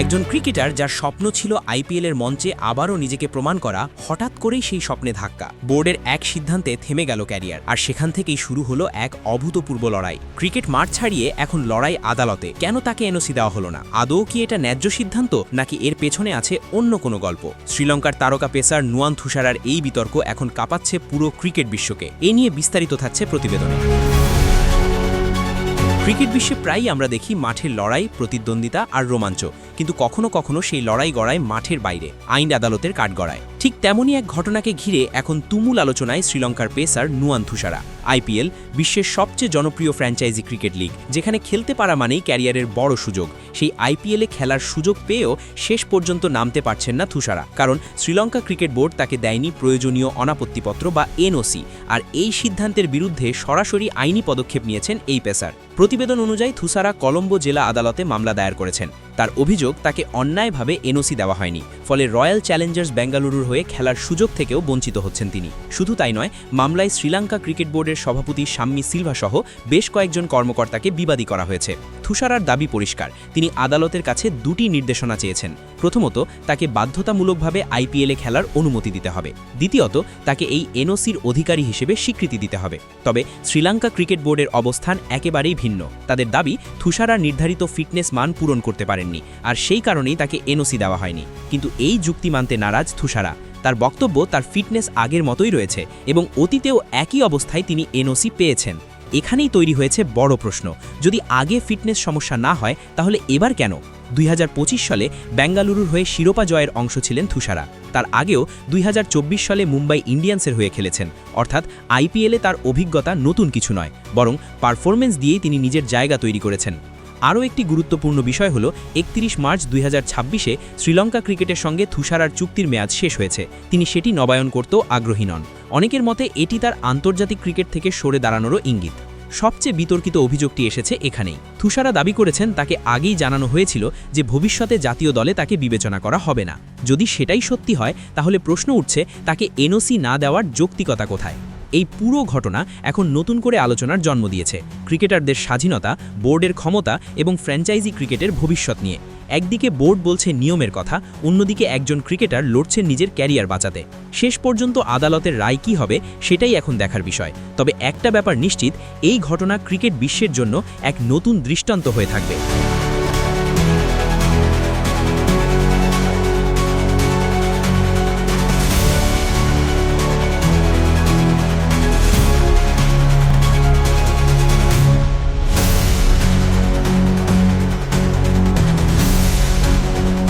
একজন ক্রিকেটার যার স্বপ্ন ছিল আইপিএলের মঞ্চে আবারও নিজেকে প্রমাণ করা, হঠাৎ করেই সেই স্বপ্নে ধাক্কা। বোর্ডের এক সিদ্ধান্তে থেমে গেল ক্যারিয়ার, আর সেখান থেকেই শুরু হলো এক অভূতপূর্ব লড়াই। ক্রিকেট মাঠ ছাড়িয়ে এখন লড়াই আদালতে। কেন তাকে এনওসি দেওয়া হলো না? আদৌ কি এটা ন্যায্য সিদ্ধান্ত, নাকি এর পেছনে আছে অন্য কোনো গল্প? শ্রীলঙ্কার তারকা পেসার নুয়ান থুসারার এই বিতর্ক এখন কাঁপাচ্ছে পুরো ক্রিকেট বিশ্বকে। এ নিয়ে বিস্তারিত থাকছে প্রতিবেদনে। ক্রিকেট বিশ্বে প্রায়ই আমরা দেখি মাঠের লড়াই, প্রতিদ্বন্দ্বিতা আর রোমাঞ্চ, কিন্তু কখনো কখনো সেই লড়াই গড়ায় মাঠের বাইরে, আইন আদালতের কাঠগড়ায়। ঠিক তেমনই এক ঘটনাকে ঘিরে এখন তুমুল আলোচনায় শ্রীলঙ্কার পেসার নুয়ান থুসারা। আইপিএল বিশ্বের সবচেয়ে জনপ্রিয় ফ্র্যাঞ্চাইজি ক্রিকেট লিগ, যেখানে খেলতে পারা মানেই ক্যারিয়ারের বড় সুযোগ। সেই আইপিএলে খেলার সুযোগ পেয়েও শেষ পর্যন্ত নামতে পারছেন না থুসারা, কারণ শ্রীলঙ্কা ক্রিকেট বোর্ড তাকে দেয়নি প্রয়োজনীয় অনাপত্তিপত্র বা এনওসি। আর এই সিদ্ধান্তের বিরুদ্ধে সরাসরি আইনি পদক্ষেপ নিয়েছেন এই পেসার। প্রতিবেদন অনুযায়ী থুসারা কলম্বো জেলা আদালতে মামলা দায়ের করেছেন। তার অভিযোগ, তাকে অন্যায়ভাবে এনওসি দেওয়া হয়নি, ফলে রয়্যাল চ্যালেঞ্জার্স বেঙ্গালুরুর হয়ে খেলার সুযোগ থেকেও বঞ্চিত হচ্ছেন তিনি। শুধু তাই নয়, মামলায় শ্রীলঙ্কা ক্রিকেট বোর্ডের সভাপতি শাম্মী সিলভা সহ বেশ কয়েকজন কর্মকর্তাকে বিবাদী করা হয়েছে। থুসারার দাবি পরিষ্কার, তিনি আদালতের কাছে দুটি নির্দেশনা চেয়েছেন। প্রথমত, তাকে বাধ্যতামূলকভাবে আইপিএলে খেলার অনুমতি দিতে হবে। দ্বিতীয়ত, তাকে এই এনওসির অধিকারী হিসেবে স্বীকৃতি দিতে হবে। তবে শ্রীলঙ্কা ক্রিকেট বোর্ডের অবস্থান একেবারেই ভিন্ন। তাদের দাবি, থুসারা নির্ধারিত ফিটনেস মান পূরণ করতে পারেননি, আর সেই কারণেই তাকে এনওসি দেওয়া হয়নি। কিন্তু এই যুক্তি মানতে নারাজ থুসারা। তার বক্তব্য, তার ফিটনেস আগের মতোই রয়েছে এবং অতীতেও একই অবস্থায় তিনি এনওসি পেয়েছেন। এখানেই তৈরি হয়েছে বড় প্রশ্ন, যদি আগে ফিটনেস সমস্যা না হয়, তাহলে এবার কেন? 2025 সালে বেঙ্গালুরুর হয়ে শিরোপা জয়ের অংশ ছিলেন থুসারা। তার আগেও 2024 সালে মুম্বাই ইন্ডিয়ান্সের হয়ে খেলেছেন। অর্থাৎ আইপিএলে তার অভিজ্ঞতা নতুন কিছু নয়, বরং পারফরমেন্স দিয়েই তিনি নিজের জায়গা তৈরি করেছেন। আরও একটি গুরুত্বপূর্ণ বিষয় হল, 31 মার্চ 2026-এ শ্রীলঙ্কা ক্রিকেটের সঙ্গে থুসারার চুক্তির মেয়াদ শেষ হয়েছে। তিনি সেটি নবায়ন করতেও আগ্রহী নন। অনেকের মতে এটি তার আন্তর্জাতিক ক্রিকেট থেকে সরে দাঁড়ানোরও ইঙ্গিত। সবচেয়ে বিতর্কিত অভিযোগটি এসেছে এখানেই। থুসারা দাবি করেছেন, তাকে আগেই জানানো হয়েছিল যে ভবিষ্যতে জাতীয় দলে তাকে বিবেচনা করা হবে না। যদি সেটাই সত্যি হয়, তাহলে প্রশ্ন উঠছে, তাকে এনওসি না দেওয়ার যৌক্তিকতা কোথায়? এই পুরো ঘটনা এখন নতুন করে আলোচনার জন্ম দিয়েছে ক্রিকেটারদের স্বাধীনতা, বোর্ডের ক্ষমতা এবং ফ্র্যাঞ্চাইজি ক্রিকেটের ভবিষ্যৎ নিয়ে। একদিকে বোর্ড বলছে নিয়মের কথা, অন্যদিকে একজন ক্রিকেটার লড়ছেন নিজের ক্যারিয়ার বাঁচাতে। শেষ পর্যন্ত আদালতের রায় কী হবে, সেটাই এখন দেখার বিষয়। তবে একটা ব্যাপার নিশ্চিত, এই ঘটনা ক্রিকেট বিশ্বের জন্য এক নতুন দৃষ্টান্ত হয়ে থাকবে।